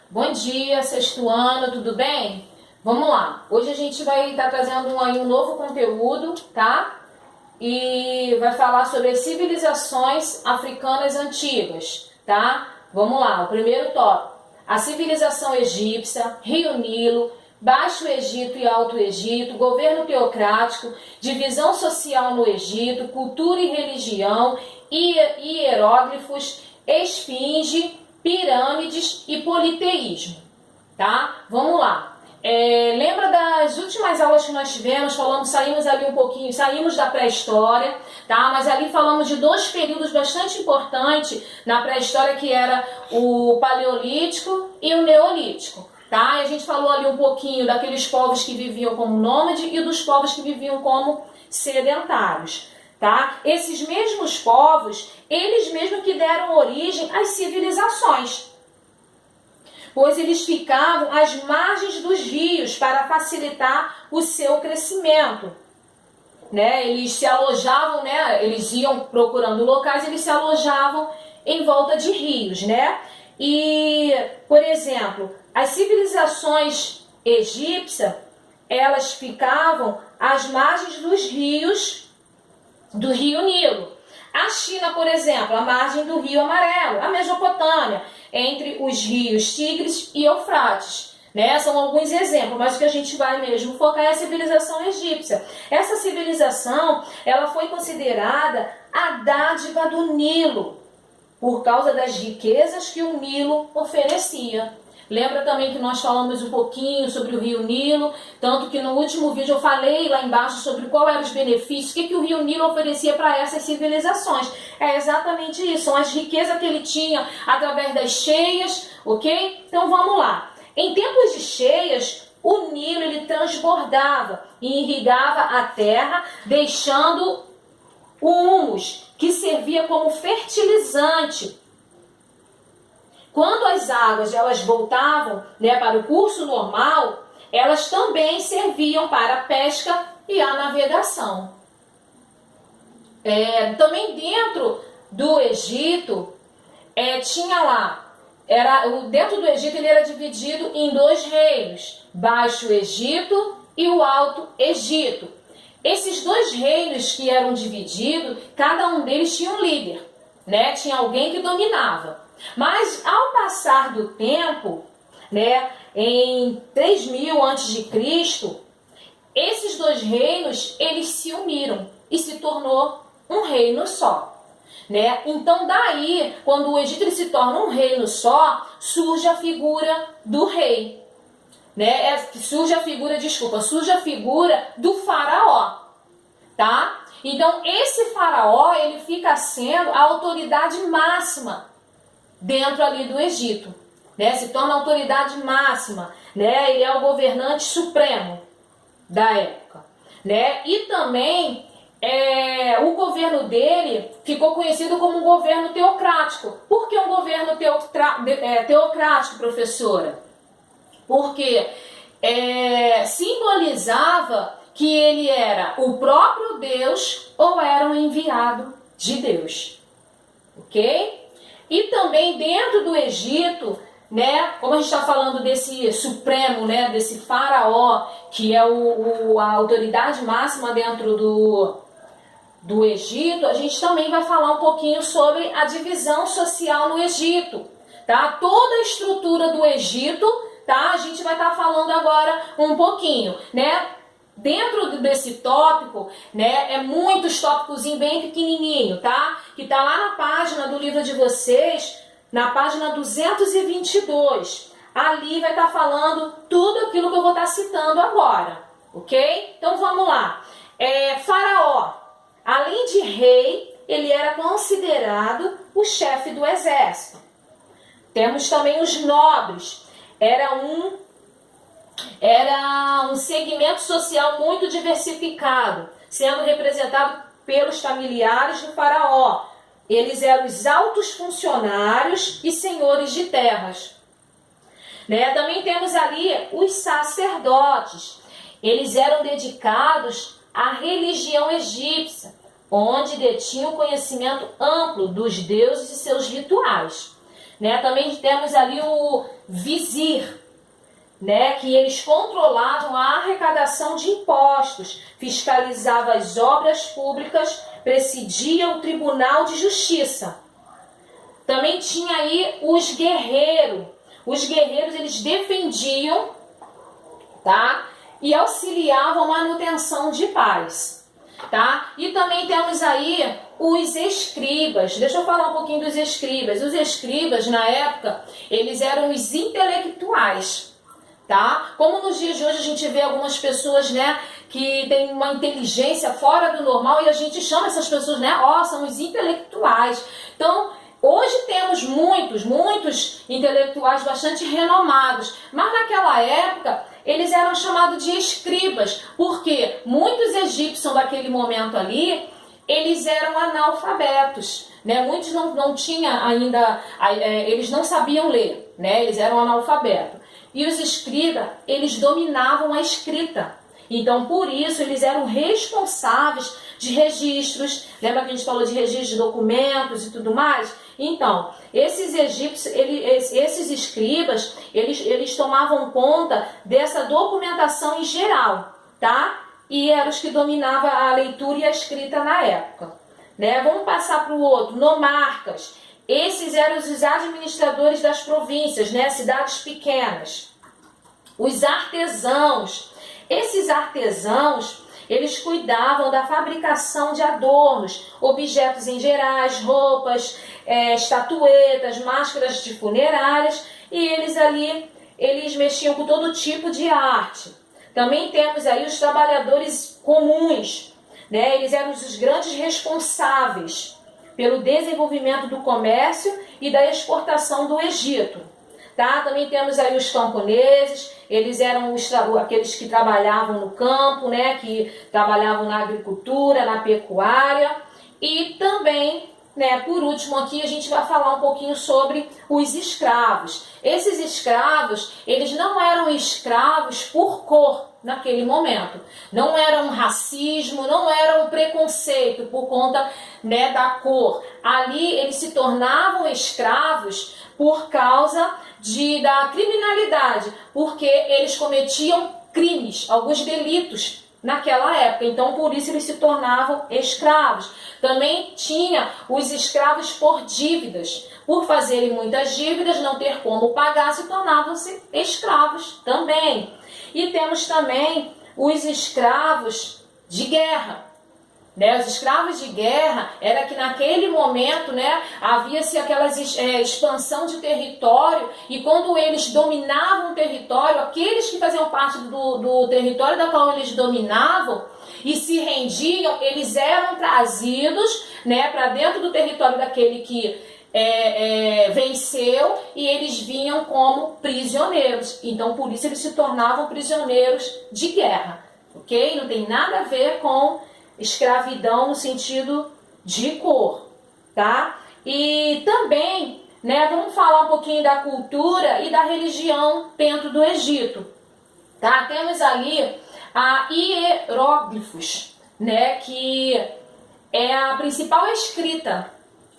Bom dia, sexto ano, tudo bem? Vamos lá. Hoje a gente vai estar trazendo aí um novo conteúdo, tá? E vai falar sobre as civilizações africanas antigas, tá? Vamos lá. O primeiro tópico: a civilização egípcia, Rio Nilo, Baixo Egito e Alto Egito, governo teocrático, divisão social no Egito, cultura e religião, hieróglifos, esfinge, pirâmides e politeísmo, tá? Vamos lá. Lembra das últimas aulas que nós tivemos, saímos ali um pouquinho, saímos da pré-história, tá? Mas ali falamos de dois períodos bastante importantes na pré-história, que era o Paleolítico e o Neolítico, tá? E a gente falou ali um pouquinho daqueles povos que viviam como nômade e dos povos que viviam como sedentários, tá? Esses mesmos povos, eles mesmos que deram origem às civilizações, pois eles ficavam às margens dos rios para facilitar o seu crescimento, né? Eles se alojavam, né? Eles iam procurando locais, eles se alojavam em volta de rios, né? E, por exemplo, as civilizações egípcias, elas ficavam às margens dos rios do Rio Nilo. A China, por exemplo, à margem do Rio Amarelo. A Mesopotâmia, entre os rios Tigres e Eufrates, né? São alguns exemplos, mas o que a gente vai mesmo focar é a civilização egípcia. Essa civilização, ela foi considerada a dádiva do Nilo, por causa das riquezas que o Nilo oferecia. Lembra também que nós falamos um pouquinho sobre o Rio Nilo, tanto que no último vídeo eu falei lá embaixo sobre qual eram os benefícios, o que o Rio Nilo oferecia para essas civilizações. É exatamente isso, são as riquezas que ele tinha através das cheias, ok? Então vamos lá. Em tempos de cheias, o Nilo ele transbordava e irrigava a terra, deixando o humus, que servia como fertilizante. Quando as águas elas voltavam, né, para o curso normal, elas também serviam para a pesca e a navegação. Também dentro do Egito, tinha lá, dentro do Egito ele era dividido em dois reinos, Baixo Egito e o Alto Egito. Esses dois reinos que eram divididos, cada um deles tinha um líder, né? Tinha alguém que dominava. Mas ao passar do tempo, né, em 3000 a.C., esses dois reinos eles se uniram e se tornou um reino só, né? Então daí, quando o Egito ele se torna um reino só, surge a figura do rei, né? Surge a figura do faraó, tá? Então esse faraó ele fica sendo a autoridade máxima dentro ali do Egito, né? Se torna a autoridade máxima, né? Ele é o governante supremo da época, né? E também o governo dele ficou conhecido como um governo teocrático. Por que um governo teocrático, professora? Porque simbolizava que ele era o próprio Deus ou era um enviado de Deus, ok? E também dentro do Egito, né, como a gente está falando desse supremo, né, desse faraó, que é a autoridade máxima dentro do Egito, a gente também vai falar um pouquinho sobre a divisão social no Egito, tá? Toda a estrutura do Egito, tá? A gente vai estar falando agora um pouquinho, né? Dentro desse tópico, né, muitos tópicos bem pequenininho, tá? Que tá lá na página do livro de vocês, na página 222. Ali vai estar falando tudo aquilo que eu vou estar citando agora, ok? Então vamos lá. Faraó, além de rei, ele era considerado o chefe do exército. Temos também os nobres. Era um segmento social muito diversificado, sendo representado pelos familiares do faraó. Eles eram os altos funcionários e senhores de terras, né? Também temos ali os sacerdotes. Eles eram dedicados à religião egípcia, onde detinham conhecimento amplo dos deuses e seus rituais. né? Também temos ali o vizir, né, que eles controlavam a arrecadação de impostos, fiscalizavam as obras públicas, presidia o Tribunal de Justiça. Também tinha aí os guerreiros. Os guerreiros, eles defendiam, tá, e auxiliavam a manutenção de paz, tá? E também temos aí os escribas. Deixa eu falar um pouquinho dos escribas. Os escribas, na época, eles eram os intelectuais, tá? Como nos dias de hoje a gente vê algumas pessoas, né, que têm uma inteligência fora do normal e a gente chama essas pessoas, né, são os intelectuais. Então, hoje temos muitos intelectuais bastante renomados, mas naquela época eles eram chamados de escribas, porque muitos egípcios daquele momento ali, eles eram analfabetos, né? Muitos não tinham ainda, eles não sabiam ler, né? Eles eram analfabetos. E os escribas, eles dominavam a escrita. Então, por isso, eles eram responsáveis de registros. Lembra que a gente falou de registros de documentos e tudo mais? Então, esses egípcios, esses escribas, eles tomavam conta dessa documentação em geral, tá? E eram os que dominavam a leitura e a escrita na época, né? Vamos passar para o outro, nomarcas. Esses eram os administradores das províncias, né? Cidades pequenas. Os artesãos. Esses artesãos, eles cuidavam da fabricação de adornos, objetos em gerais, roupas, estatuetas, máscaras de funerárias, e eles mexiam com todo tipo de arte. Também temos aí os trabalhadores comuns, né? Eles eram os grandes responsáveis pelo desenvolvimento do comércio e da exportação do Egito. Tá? Também temos aí os camponeses, eles eram aqueles que trabalhavam no campo, né? Que trabalhavam na agricultura, na pecuária. E também, né, por último aqui, a gente vai falar um pouquinho sobre os escravos. Esses escravos, eles não eram escravos por cor naquele momento. Não era um racismo, não era um preconceito por conta, né, da cor. Ali eles se tornavam escravos por causa da criminalidade, porque eles cometiam crimes, alguns delitos naquela época, então por isso eles se tornavam escravos. Também tinha os escravos por dívidas, por fazerem muitas dívidas, não ter como pagar, se tornavam-se escravos também. E temos também os escravos de guerra. Né, os escravos de guerra era que naquele momento, né, havia-se aquela expansão de território, e quando eles dominavam o território, aqueles que faziam parte do território da qual eles dominavam e se rendiam, eles eram trazidos, né, para dentro do território daquele que venceu, e eles vinham como prisioneiros. Então por isso eles se tornavam prisioneiros de guerra, ok? Não tem nada a ver com escravidão no sentido de cor, tá? E também, né, vamos falar um pouquinho da cultura e da religião dentro do Egito, tá? Temos ali a hieróglifos, né, que é a principal escrita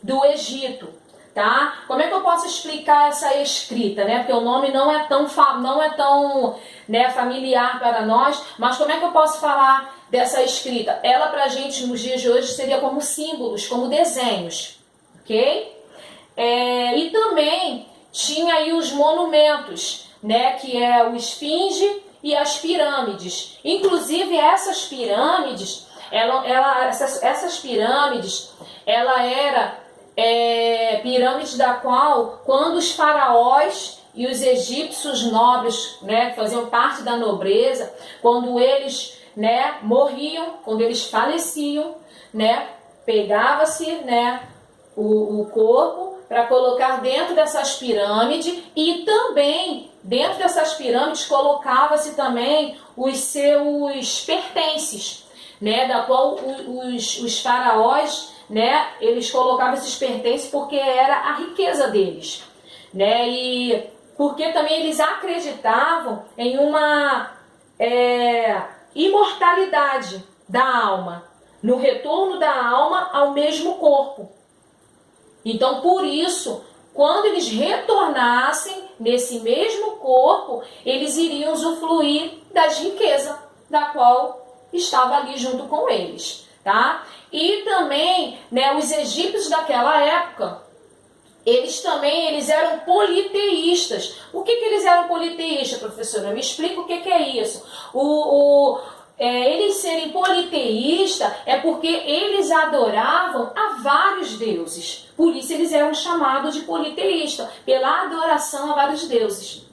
do Egito, tá? Como é que eu posso explicar essa escrita, né? Porque o nome não é tão né, familiar para nós, mas como é que eu posso falar dessa escrita? Ela pra gente nos dias de hoje seria como símbolos, como desenhos, ok? E também tinha aí os monumentos, né, que é o Esfinge e as pirâmides. Inclusive essas pirâmides, essas pirâmides, ela era pirâmide da qual, quando os faraós e os egípcios nobres, né, que faziam parte da nobreza, quando eles, né, morriam, quando eles faleciam, né, pegava-se, né, o corpo para colocar dentro dessas pirâmides, e também dentro dessas pirâmides colocava-se também os seus pertences, né, da qual os faraós, né, eles colocavam esses pertences porque era a riqueza deles, né, e porque também eles acreditavam em uma imortalidade da alma, no retorno da alma ao mesmo corpo. Então, por isso, quando eles retornassem nesse mesmo corpo, eles iriam usufruir das riquezas da qual estava ali junto com eles, tá? E também, né, os egípcios daquela época, eles eram politeístas. Por que eles eram politeístas, professora? Me explica o que é isso. Eles serem politeístas é porque eles adoravam a vários deuses. Por isso eles eram chamados de politeístas, pela adoração a vários deuses.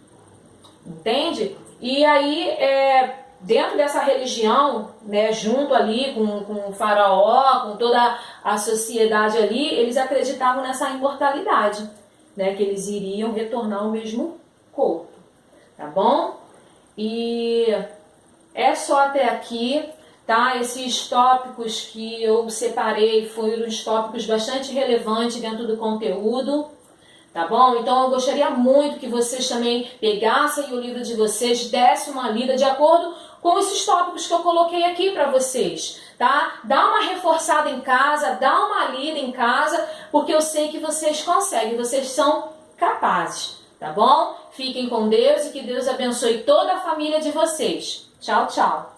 Entende? E aí, dentro dessa religião, né, junto ali com o faraó, com toda a sociedade ali, eles acreditavam nessa imortalidade, né, que eles iriam retornar ao mesmo corpo, tá bom? E é só até aqui, tá? Esses tópicos que eu separei foram uns tópicos bastante relevantes dentro do conteúdo. Tá bom? Então eu gostaria muito que vocês também pegassem o livro de vocês, dessem uma lida de acordo com esses tópicos que eu coloquei aqui para vocês, tá? Dá uma reforçada em casa, dá uma lida em casa, porque eu sei que vocês conseguem, vocês são capazes, tá bom? Fiquem com Deus e que Deus abençoe toda a família de vocês. Tchau, tchau.